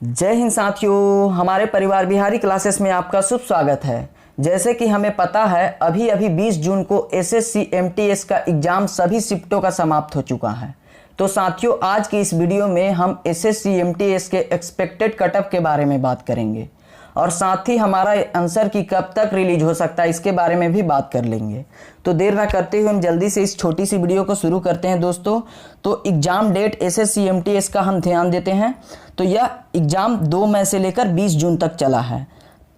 जय हिंद साथियों, हमारे परिवार बिहारी क्लासेस में आपका शुभ स्वागत है। जैसे कि हमें पता है अभी 20 जून को एसएससी एमटीएस का एग्ज़ाम सभी शिफ्टों का समाप्त हो चुका है। तो साथियों, आज की इस वीडियो में हम एसएससी एमटीएस के एक्सपेक्टेड कटऑफ के बारे में बात करेंगे और साथ ही हमारा आंसर की कब तक रिलीज हो सकता है इसके बारे में भी बात कर लेंगे। तो देर ना करते हुए हम जल्दी से इस छोटी सी वीडियो को शुरू करते हैं दोस्तों। तो एग्ज़ाम डेट एसएससी एमटीएस का हम ध्यान देते हैं तो यह एग्ज़ाम 2 मई से लेकर 20 जून तक चला है।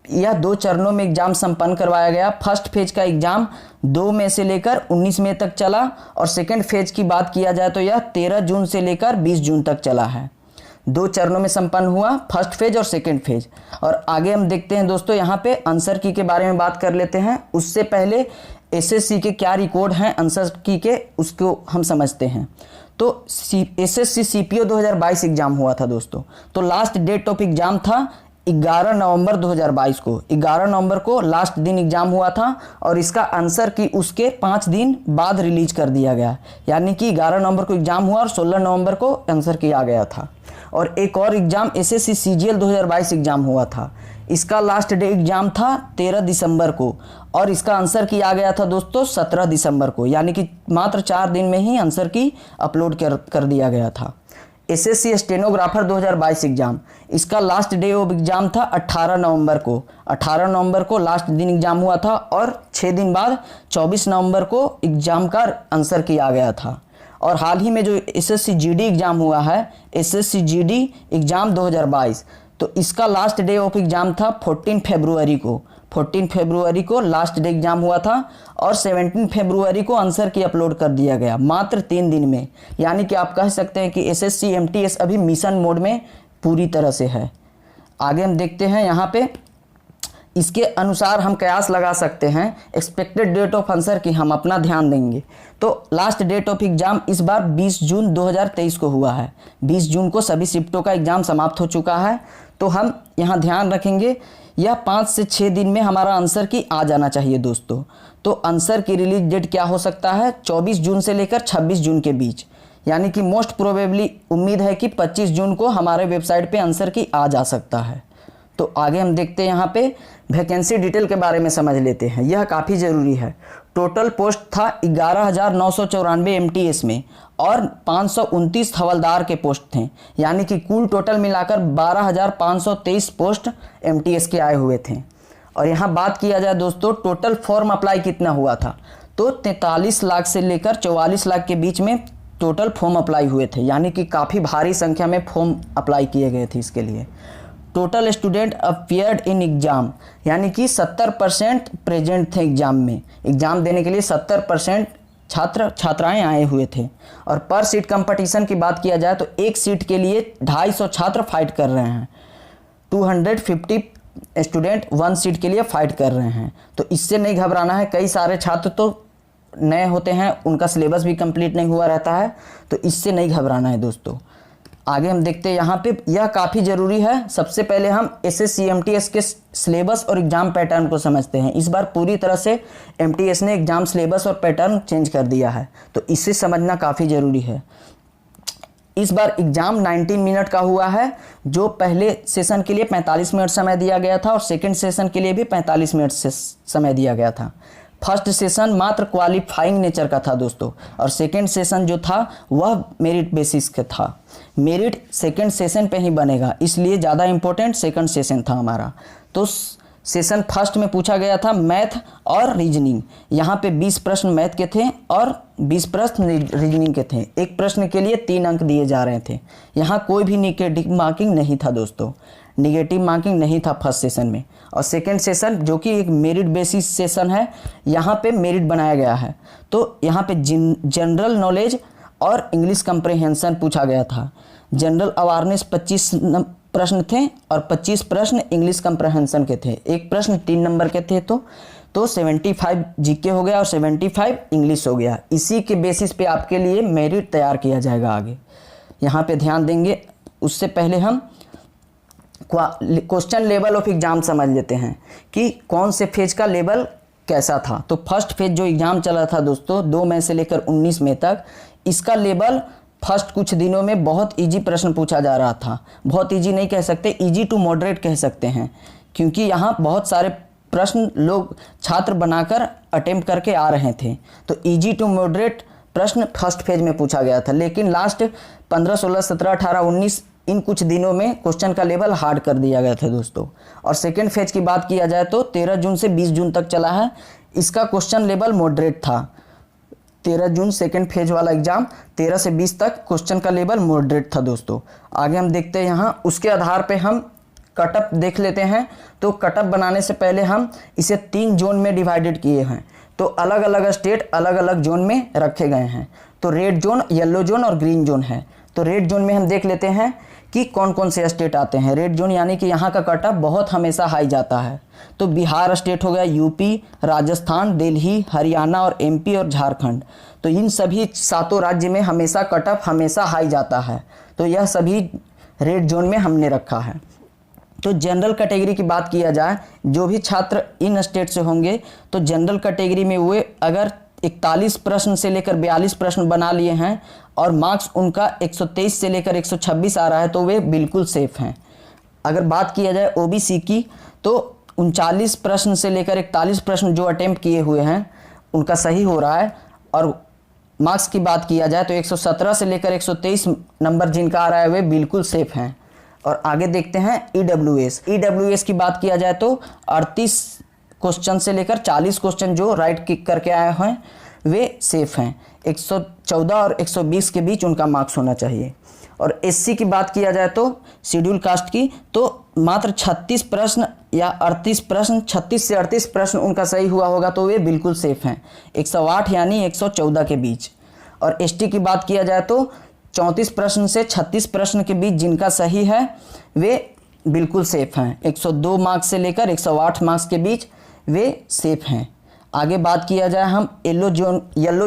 यह 2 चरणों में एग्ज़ाम संपन्न करवाया गया। फर्स्ट फेज का एग्ज़ाम 2 मई से लेकर 19 मई तक चला और सेकेंड फेज की बात किया जाए तो यह 13 जून से लेकर 20 जून तक चला है। 2 चरणों में संपन्न हुआ, फर्स्ट फेज और सेकेंड फेज। और आगे हम देखते हैं दोस्तों, यहाँ पे आंसर की के बारे में बात कर लेते हैं। उससे पहले एसएससी के क्या रिकॉर्ड हैं आंसर की के, उसको हम समझते हैं। तो एसएससी सीपीओ 2022 एग्जाम हुआ था दोस्तों। तो लास्ट डेट ऑफ एग्जाम था 11 नवंबर 2022 को। 11 नवंबर को लास्ट दिन एग्जाम हुआ था और इसका आंसर की उसके 5 दिन बाद रिलीज कर दिया गया। यानी कि 11 नवंबर को एग्जाम हुआ और 16 नवंबर को आंसर किया गया था। और एक और एग्जाम एसएससी सीजीएल 2022 एग्जाम हुआ था। इसका लास्ट डे एग्जाम था 13 दिसंबर को और इसका आंसर किया गया था दोस्तों 17 दिसंबर को। यानी कि मात्र 4 दिन में ही आंसर की अपलोड कर दिया गया था। एसएससी स्टेनोग्राफर 2022 एग्जाम, इसका लास्ट डे ऑफ एग्जाम था 18 नवंबर को। 18 नवंबर को लास्ट दिन एग्जाम हुआ था और 6 दिन बाद 24 नवंबर को एग्जाम का आंसर किया गया था। और हाल ही में जो एसएससी जीडी एग्जाम हुआ है, एसएससी जीडी एग्जाम 2022, तो इसका लास्ट डे ऑफ एग्जाम था 14 फरवरी को। 14 फरवरी को लास्ट डे एग्जाम हुआ था और 17 फरवरी को आंसर की अपलोड कर दिया गया, मात्र 3 दिन में। यानी कि आप कह सकते हैं कि एसएससी एमटीएस अभी मिशन मोड में पूरी तरह से है। आगे हम देखते हैं, यहाँ पे इसके अनुसार हम कयास लगा सकते हैं एक्सपेक्टेड डेट ऑफ आंसर की हम अपना ध्यान देंगे। तो लास्ट डेट ऑफ एग्जाम इस बार 20 जून 2023 को हुआ है। 20 जून को सभी शिफ्टों का एग्जाम समाप्त हो चुका है। तो हम यहाँ ध्यान रखेंगे यह 5 से 6 दिन में हमारा आंसर की आ जाना चाहिए दोस्तों। तो आंसर की रिलीज डेट क्या हो सकता है? 24 जून से लेकर 26 जून के बीच। यानी कि मोस्ट प्रोबेबली उम्मीद है कि 25 जून को हमारे वेबसाइट पे आंसर की आ जा सकता है। तो आगे हम देखते हैं, यहाँ पे वैकेंसी डिटेल के बारे में समझ लेते हैं। यह काफ़ी ज़रूरी है। टोटल पोस्ट था 11,994 एमटीएस में और 529 हवलदार के पोस्ट थे। यानी कि कुल टोटल मिलाकर 12,523 पोस्ट एमटीएस के आए हुए थे। और यहाँ बात किया जाए दोस्तों, टोटल फॉर्म अप्लाई कितना हुआ था तो 43 लाख से लेकर 44 लाख के बीच में टोटल फॉर्म अप्लाई हुए थे। यानी कि काफ़ी भारी संख्या में फॉर्म अप्लाई किए गए थे इसके लिए। Total student appeared in exam, यानी कि 70% प्रेजेंट थे एग्जाम में। एग्जाम देने के लिए 70% छात्र छात्राएं आए हुए थे। और पर सीट कंपटीशन की बात किया जाए तो एक सीट के लिए 250 छात्र फाइट कर रहे हैं। 250 स्टूडेंट 1 सीट के लिए फाइट कर रहे हैं। तो इससे नहीं घबराना है। कई सारे छात्र तो नए होते हैं, उनका सिलेबस भी कंप्लीट नहीं हुआ रहता है, तो इससे नहीं घबराना है दोस्तों। आगे हम देखते हैं, यहाँ पे यह काफ़ी ज़रूरी है। सबसे पहले हम एसएससी एमटीएस के सिलेबस और एग्ज़ाम पैटर्न को समझते हैं। इस बार पूरी तरह से एमटीएस ने एग्ज़ाम सिलेबस और पैटर्न चेंज कर दिया है, तो इसे समझना काफ़ी ज़रूरी है। इस बार एग्ज़ाम 19 मिनट का हुआ है। जो पहले सेशन के लिए 45 मिनट समय दिया गया था और सेकेंड सेशन के लिए भी 45 मिनट से समय दिया गया था। फर्स्ट सेशन मात्र क्वालिफाइंग नेचर का था दोस्तों और सेकेंड सेशन जो था वह मेरिट बेसिस का था। मेरिट सेकेंड सेशन पे ही बनेगा, इसलिए ज़्यादा इम्पोर्टेंट सेकंड सेशन था हमारा। तो सेशन फर्स्ट में पूछा गया था मैथ और रीजनिंग। यहाँ पे 20 प्रश्न मैथ के थे और 20 प्रश्न रीजनिंग के थे। एक प्रश्न के लिए 3 अंक दिए जा रहे थे। यहाँ कोई भी नेगेटिव मार्किंग नहीं था दोस्तों, निगेटिव मार्किंग नहीं था फर्स्ट सेशन में। और सेकंड सेशन जो कि एक मेरिट बेसिस सेशन है, यहाँ पे मेरिट बनाया गया है। तो यहाँ पे जनरल नॉलेज और इंग्लिश कंप्रहेंशन पूछा गया था। जनरल अवेयरनेस 25 प्रश्न थे और 25 प्रश्न इंग्लिश कंप्रहेंशन के थे। एक प्रश्न 3 नंबर के थे। तो 75 जीके हो गया और 75 इंग्लिश हो गया। इसी के बेसिस पे आपके लिए मेरिट तैयार किया जाएगा आगे। यहाँ पे ध्यान देंगे। उससे पहले हम क्वेश्चन लेवल ऑफ एग्जाम समझ लेते हैं कि कौन से फेज का लेवल कैसा था। तो फर्स्ट फेज जो एग्जाम चला था दोस्तों 2 मई से लेकर 19 मई तक, इसका लेवल फर्स्ट कुछ दिनों में बहुत इजी प्रश्न पूछा जा रहा था। बहुत इजी नहीं कह सकते, इजी टू मॉडरेट कह सकते हैं, क्योंकि यहाँ बहुत सारे प्रश्न लोग छात्र बनाकर अटेम्प्ट करके आ रहे थे। तो इजी टू मॉडरेट प्रश्न फर्स्ट फेज में पूछा गया था, लेकिन लास्ट 15, 16, 17, 18, 19 इन कुछ दिनों में क्वेश्चन का लेवल हार्ड कर दिया गया था दोस्तों। और सेकेंड फेज की बात किया जाए तो 13 जून से 20 जून तक चला है। इसका क्वेश्चन लेवल मॉडरेट था। 13 जून सेकेंड फेज वाला एग्जाम, 13 से 20 तक क्वेश्चन का लेवल मॉडरेट था दोस्तों। आगे हम देखते हैं यहाँ, उसके आधार पे हम कटअप देख लेते हैं। तो कटअप बनाने से पहले हम इसे 3 जोन में डिवाइडेड किए हैं। तो अलग अलग स्टेट अलग अलग जोन में रखे गए हैं। तो रेड जोन, येलो जोन और ग्रीन जोन है। तो रेड जोन में हम देख लेते हैं कि कौन कौन से स्टेट आते हैं। रेड जोन यानी कि यहाँ का कटअप बहुत हमेशा हाई जाता है। तो बिहार स्टेट हो गया, यूपी, राजस्थान, दिल्ली, हरियाणा और एमपी और झारखंड। तो इन सभी 7 राज्य में हमेशा कटअप हमेशा हाई जाता है। तो यह सभी रेड जोन में हमने रखा है। तो जनरल कैटेगरी की बात किया जाए, जो भी छात्र इन स्टेट से होंगे तो जनरल कैटेगरी में वे अगर 41 प्रश्न से लेकर 42 प्रश्न बना लिए हैं और मार्क्स उनका 123 से लेकर 126 आ रहा है तो वे बिल्कुल सेफ हैं। अगर बात किया जाए ओबीसी की, तो 39 प्रश्न से लेकर 41 प्रश्न जो अटेम्प्ट किए हुए हैं उनका सही हो रहा है। और मार्क्स की बात किया जाए तो 117 से लेकर 123 नंबर जिनका आ रहा है वे बिल्कुल सेफ हैं। और आगे देखते हैं ईडब्ल्यूएस की बात किया जाए तो 38 क्वेश्चन से लेकर 40 क्वेश्चन जो राइट किक करके आए हैं वे सेफ हैं। 114 और 120 के बीच उनका मार्क्स होना चाहिए। और एससी की बात किया जाए तो शेड्यूल कास्ट की, तो मात्र 36 प्रश्न या 38 प्रश्न, 36 से 38 प्रश्न उनका सही हुआ होगा तो वे बिल्कुल सेफ हैं। 108 यानी 114 के बीच। और एसटी की बात किया जाए तो 34 प्रश्न से 36 प्रश्न के बीच जिनका सही है वे बिल्कुल सेफ हैं। 102 मार्क्स से लेकर 108 मार्क्स के बीच वे सेफ हैं। आगे बात किया जाए हम येलो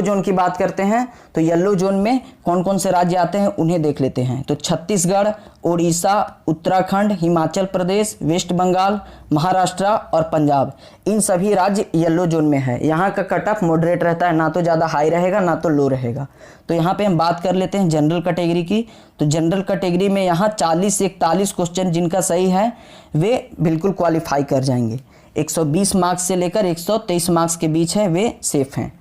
जोन की बात करते हैं। तो येलो जोन में कौन कौन से राज्य आते हैं उन्हें देख लेते हैं। तो छत्तीसगढ़, उड़ीसा, उत्तराखंड, हिमाचल प्रदेश, वेस्ट बंगाल, महाराष्ट्र और पंजाब, इन सभी राज्य येलो जोन में है। यहाँ का कटअप मॉडरेट रहता है, ना तो ज़्यादा हाई रहेगा ना तो लो रहेगा। तो यहाँ पे हम बात कर लेते हैं जनरल कैटेगरी की। तो जनरल कैटेगरी में यहाँ 40 से 41 क्वेश्चन जिनका सही है वे बिल्कुल क्वालिफाई कर जाएंगे। 120 मार्क्स से लेकर 123 मार्क्स के बीच है वे सेफ हैं।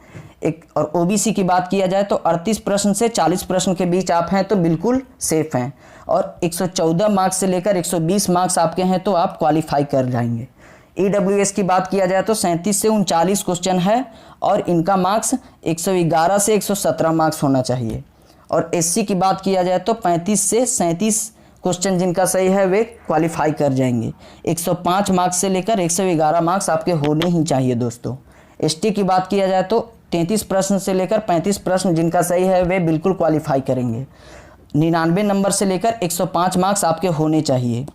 और ओबीसी की बात किया जाए तो 38 प्रश्न से 40 प्रश्न के बीच आप हैं तो बिल्कुल सेफ हैं। और 114 मार्क्स से लेकर 120 मार्क्स आपके हैं तो आप क्वालिफाई कर जाएंगे। ईडब्ल्यूएस की बात किया जाए तो 37 से 39 क्वेश्चन है और इनका मार्क्स 111 से 117 मार्क्स होना चाहिए। और एससी की बात किया जाए तो 35 से 37 क्वेश्चन जिनका सही है वे क्वालिफाई कर जाएंगे। 105 मार्क्स से लेकर 111 मार्क्स आपके होने ही चाहिए दोस्तों। एसटी की बात किया जाए तो 33 प्रश्न से लेकर 35 प्रश्न जिनका सही है वे बिल्कुल क्वालिफाई करेंगे। 99 नंबर से लेकर 105 मार्क्स आपके होने चाहिए।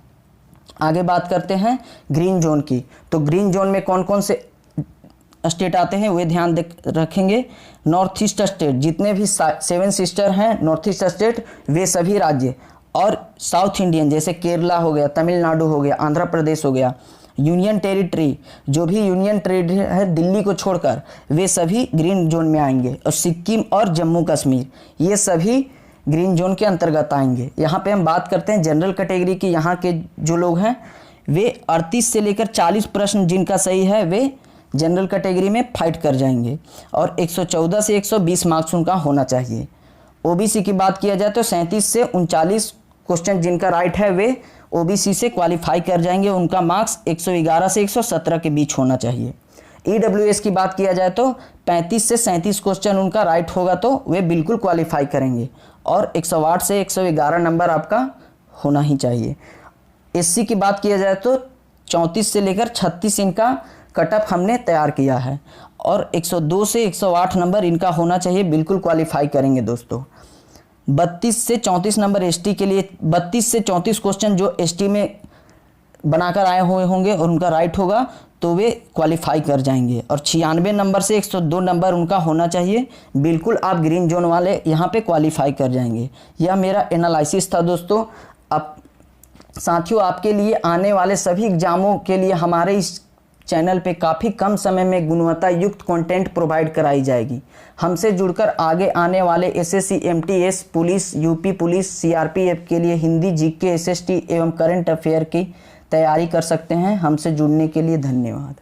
आगे बात करते हैं ग्रीन जोन की। तो ग्रीन जोन में कौन कौन से स्टेट आते हैं वे ध्यान रखेंगे। नॉर्थ ईस्ट स्टेट, जितने भी 7 सिस्टर हैं नॉर्थ ईस्ट स्टेट वे सभी राज्य, और साउथ इंडियन जैसे केरला हो गया, तमिलनाडु हो गया, आंध्र प्रदेश हो गया, यूनियन टेरिटरी, जो भी यूनियन टेरिटरी है दिल्ली को छोड़कर वे सभी ग्रीन जोन में आएंगे। और सिक्किम और जम्मू कश्मीर ये सभी ग्रीन जोन के अंतर्गत आएंगे। यहाँ पे हम बात करते हैं जनरल कैटेगरी की। यहाँ के जो लोग हैं वे 38 से लेकर 40 प्रश्न जिनका सही है वे जनरल कैटेगरी में फाइट कर जाएंगे। और 114 से 120 मार्क्स उनका होना चाहिए। ओबीसी की बात किया जाए तो 37 से 39 क्वेश्चन जिनका राइट है वे ओबीसी से क्वालिफाई कर जाएंगे। उनका मार्क्स 111 से 117 के बीच होना चाहिए। ईडब्ल्यूएस की बात किया जाए तो 35 से 37 क्वेश्चन उनका राइट होगा तो वे बिल्कुल क्वालिफाई करेंगे। और 108 से 111 नंबर आपका होना ही चाहिए। एससी की बात किया जाए तो 34 से लेकर 36 इनका कटअप हमने तैयार किया है। और 102 से 108 नंबर इनका होना चाहिए, बिल्कुल क्वालिफाई करेंगे दोस्तों। 32 से 34 नंबर एसटी के लिए, 32 से 34 क्वेश्चन जो एसटी में बनाकर आए हुए होंगे और उनका राइट होगा तो वे क्वालिफाई कर जाएंगे। और 96 नंबर से 102 नंबर उनका होना चाहिए, बिल्कुल आप ग्रीन जोन वाले यहाँ पे क्वालिफाई कर जाएंगे। यह मेरा एनालिसिस था दोस्तों। अब साथियों आपके लिए आने वाले सभी एग्जामों के लिए हमारे इस चैनल पे काफ़ी कम समय में गुणवत्ता युक्त कंटेंट प्रोवाइड कराई जाएगी। हमसे जुड़कर आगे आने वाले SSC, MTS, police, UP police, CRPF के लिए हिंदी, जीके, एसएसटी एवं करंट अफेयर की तैयारी कर सकते हैं। हमसे जुड़ने के लिए धन्यवाद।